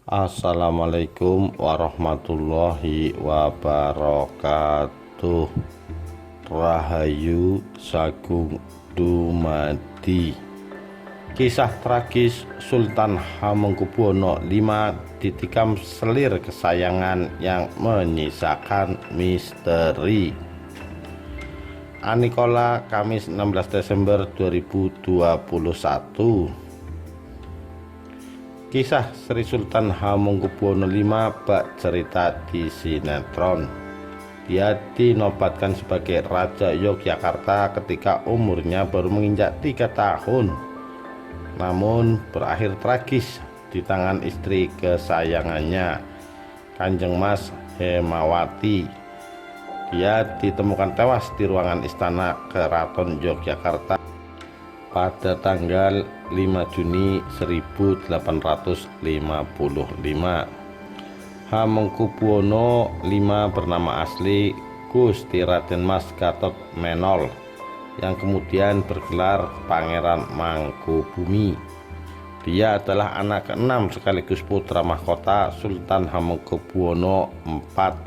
Assalamualaikum warahmatullahi wabarakatuh. Rahayu Sagung Dumadi. Kisah tragis Sultan Hamengkubuwono V ditikam selir kesayangan yang menyisakan misteri. Anikola, Kamis 16 Desember 2021. Kisah Sri Sultan Hamengkubuwono V bak cerita di sinetron. Dia dinobatkan sebagai Raja Yogyakarta ketika umurnya baru menginjak 3 tahun. Namun berakhir tragis di tangan istri kesayangannya, Kanjeng Mas Hemawati. Dia ditemukan tewas di ruangan Istana Keraton Yogyakarta pada tanggal 5 Juni 1855. Hamengkubuwono V bernama asli Gusti Raden Mas Gatot Menol, yang kemudian bergelar Pangeran Mangkubumi. Dia adalah anak ke-6 sekaligus putra mahkota Sultan Hamengkubuwono IV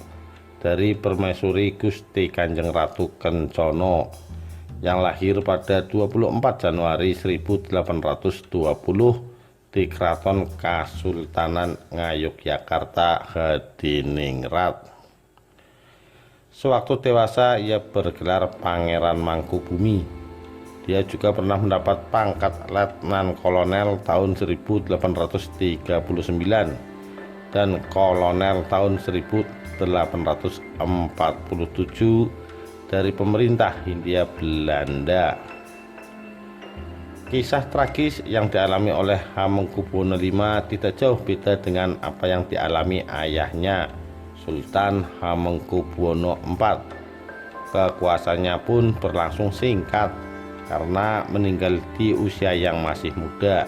dari permaisuri Gusti Kanjeng Ratu Kencana, yang lahir pada 24 Januari 1820 di Keraton Kasultanan Ngayogyakarta, Hadiningrat. Sewaktu dewasa ia bergelar Pangeran Mangkubumi. Dia juga pernah mendapat pangkat Letnan Kolonel tahun 1839 dan Kolonel tahun 1847 dari pemerintah Hindia Belanda. Kisah tragis yang dialami oleh Hamengkubuwono V tidak jauh beda dengan apa yang dialami ayahnya, Sultan Hamengkubuwono IV. Kekuasaannya pun berlangsung singkat karena meninggal di usia yang masih muda,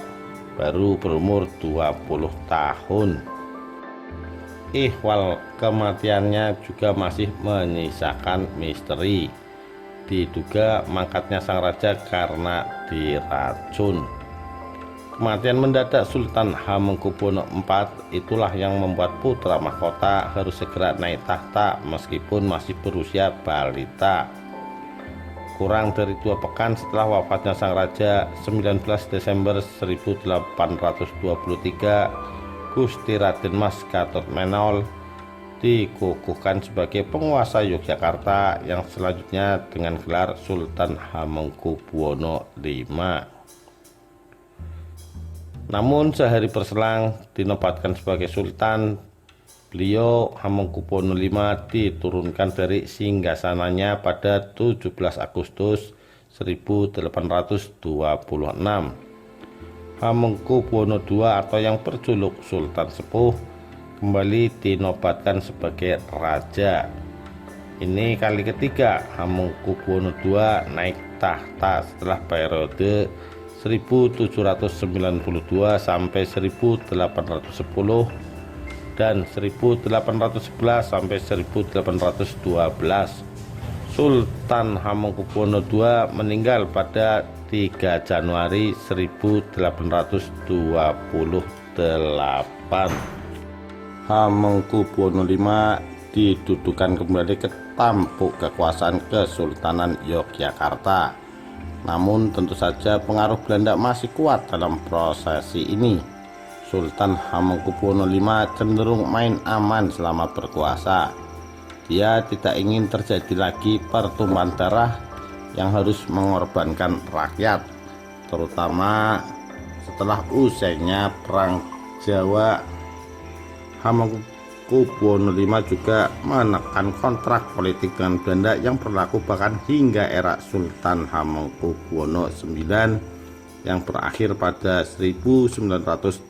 baru berumur 20 tahun. Ihwal kematiannya juga masih menyisakan misteri. Diduga mangkatnya sang raja karena diracun. Kematian mendadak Sultan Hamengkubuwono IV itulah yang membuat putra mahkota harus segera naik tahta meskipun masih berusia balita. Kurang dari 2 pekan setelah wafatnya sang raja, 19 Desember 1823, Gusti Raden Mas Gatot Menol dikukuhkan sebagai penguasa Yogyakarta yang selanjutnya dengan gelar Sultan Hamengkubuwono V. Namun sehari berselang dinobatkan sebagai Sultan, beliau Hamengkubuwono V diturunkan dari singgasananya pada 17 Agustus 1826. Hamengkubuwono II atau yang berjuluk Sultan Sepuh kembali dinobatkan sebagai raja. Ini kali ketiga Hamengkubuwono II naik tahta setelah periode 1792 sampai 1810 dan 1811 sampai 1812. Sultan Hamengkubuwono II meninggal pada 3 Januari 1828. Hamengkubuwono V didudukan kembali ke tampuk kekuasaan Kesultanan Yogyakarta. Namun tentu saja pengaruh Belanda masih kuat dalam prosesi ini. Sultan Hamengkubuwono V cenderung main aman selama berkuasa. Dia tidak ingin terjadi lagi pertumpahan darah yang harus mengorbankan rakyat, terutama setelah usainya Perang Jawa. Hamengkubuwono V juga menekan kontrak politik dengan Belanda yang berlaku bahkan hingga era Sultan Hamengkubuwono IX yang berakhir pada 1988.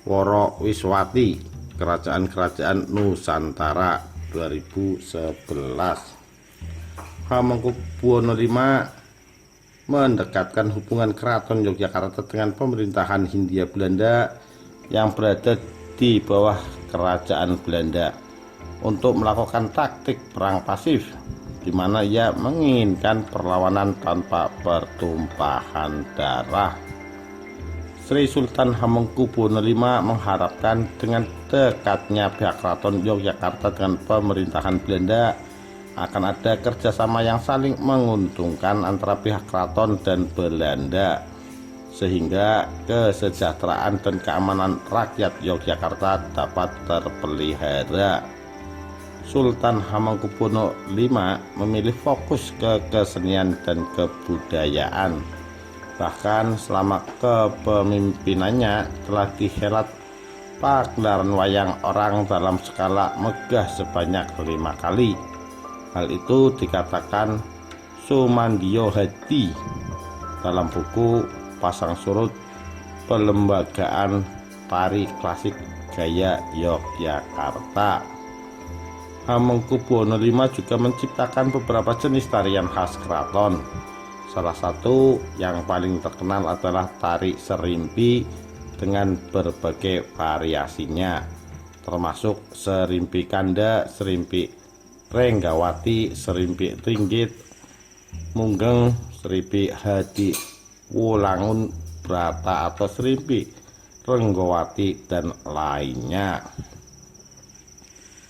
Woro Wiswati, Kerajaan-Kerajaan Nusantara 2011. Hamengkubuwono V mendekatkan hubungan Keraton Yogyakarta dengan pemerintahan Hindia Belanda yang berada di bawah kerajaan Belanda untuk melakukan taktik perang pasif, di mana ia menginginkan perlawanan tanpa pertumpahan darah. Sri Sultan Hamengkubuwono V mengharapkan dengan dekatnya pihak Keraton Yogyakarta dengan pemerintahan Belanda akan ada kerjasama yang saling menguntungkan antara pihak keraton dan Belanda, sehingga kesejahteraan dan keamanan rakyat Yogyakarta dapat terpelihara. Sultan Hamengkubuwono V memilih fokus ke kesenian dan kebudayaan. Bahkan selama kepemimpinannya telah dihelat pagelaran wayang orang dalam skala megah sebanyak 5 kali. Hal itu dikatakan Sumandio Hadi dalam buku Pasang Surut Pelembagaan Tari Klasik Gaya Yogyakarta. Hamengkubuwono V juga menciptakan beberapa jenis tarian khas keraton. Salah satu yang paling terkenal adalah tari serimpi dengan berbagai variasinya, termasuk serimpi kanda, serimpi renggawati, serimpi ringgit, munggeng, serimpi hadi wulangun brata atau serimpi renggawati, dan lainnya.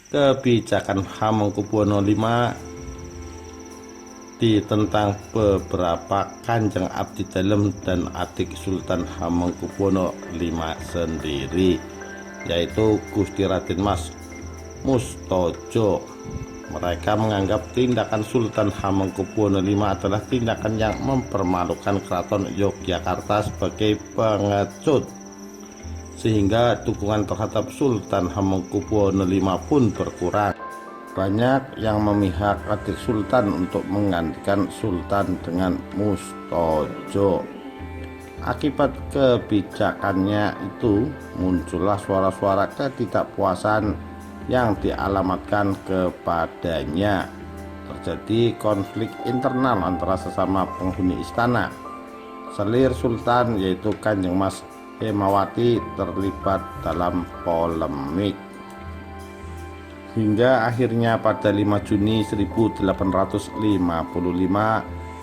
Kebijakan Hamengkubuwono V ditentang beberapa kanjeng abdi dalem dan adik Sultan Hamengkubuwono V sendiri, yaitu Gusti Raden Mas Mustojo. Mereka menganggap tindakan Sultan Hamengkubuwono V adalah tindakan yang mempermalukan Keraton Yogyakarta sebagai pengecut, sehingga dukungan terhadap Sultan Hamengkubuwono V pun berkurang. Banyak yang memihak adik Sultan untuk menggantikan Sultan dengan Mustojo. Akibat kebijakannya itu muncullah suara-suara ketidakpuasan yang dialamatkan kepadanya. Terjadi konflik internal antara sesama penghuni istana. Selir Sultan yaitu Kanjeng Mas Hemawati terlibat dalam polemik. Hingga akhirnya pada 5 Juni 1855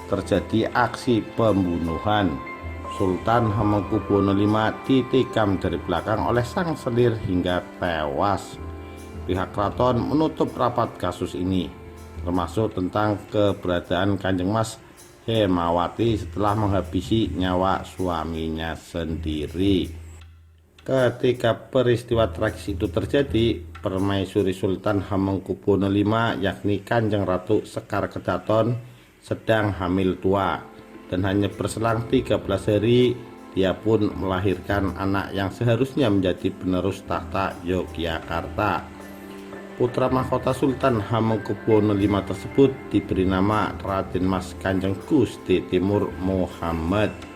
terjadi aksi pembunuhan. Sultan Hamengkubuwono V ditikam dari belakang oleh sang selir hingga tewas. Pihak keraton menutup rapat kasus ini, termasuk tentang keberadaan Kanjeng Mas Hemawati setelah menghabisi nyawa suaminya sendiri. Ketika peristiwa tragis itu terjadi, permaisuri Sultan Hamengkubuwono V yakni Kanjeng Ratu Sekar Kedaton sedang hamil tua, dan hanya berselang 13 hari dia pun melahirkan anak yang seharusnya menjadi penerus tahta Yogyakarta. Putra mahkota Sultan Hamengkubuwono V tersebut diberi nama Raden Mas Kanjeng Gusti Timur Muhammad.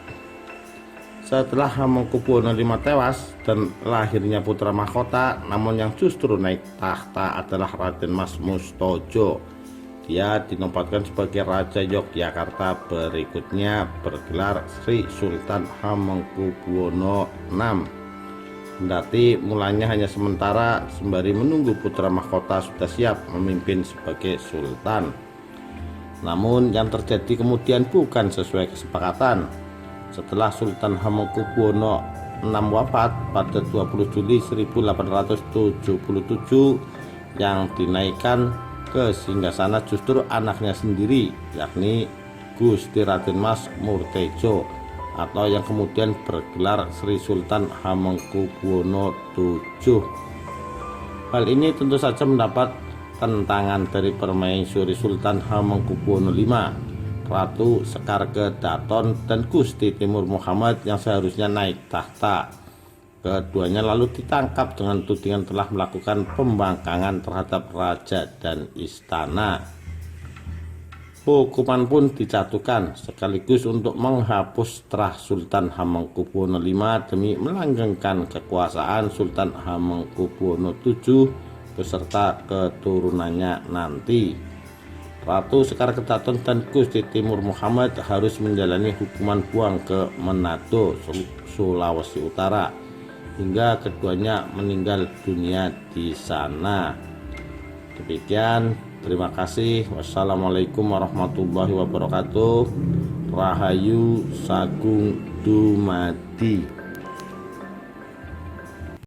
Setelah Hamengkubuwono V tewas dan lahirnya putra mahkota, namun yang justru naik tahta adalah Raden Mas Mustojo. Dia dinobatkan sebagai Raja Yogyakarta berikutnya, bergelar Sri Sultan Hamengkubuwono VI. Kendati mulanya hanya sementara sembari menunggu putra mahkota sudah siap memimpin sebagai sultan. Namun yang terjadi kemudian bukan sesuai kesepakatan. Setelah Sultan Hamengkubuwono VI wafat pada 20 Juli 1877, yang dinaikkan ke singgasana justru anaknya sendiri, yakni Gusti Raden Mas Murtejo, atau yang kemudian bergelar Sri Sultan Hamengkubuwono VII. Hal ini tentu saja mendapat tentangan dari permaisuri Sultan Hamengkubuwono V, Ratu Sekar Kedaton, dan Gusti Timur Muhammad yang seharusnya naik tahta. Keduanya lalu ditangkap dengan tudingan telah melakukan pembangkangan terhadap raja dan istana. Hukuman pun dijatuhkan sekaligus untuk menghapus terah Sultan Hamengkubuwono V demi melanggengkan kekuasaan Sultan Hamengkubuwono VII beserta keturunannya nanti. Ratu Sekar Kedaton dan Gusti Timur Muhammad harus menjalani hukuman buang ke Manado, Sulawesi Utara, hingga keduanya meninggal dunia di sana. Demikian, terima kasih. Wassalamualaikum warahmatullahi wabarakatuh. Rahayu Sagung Dumadi.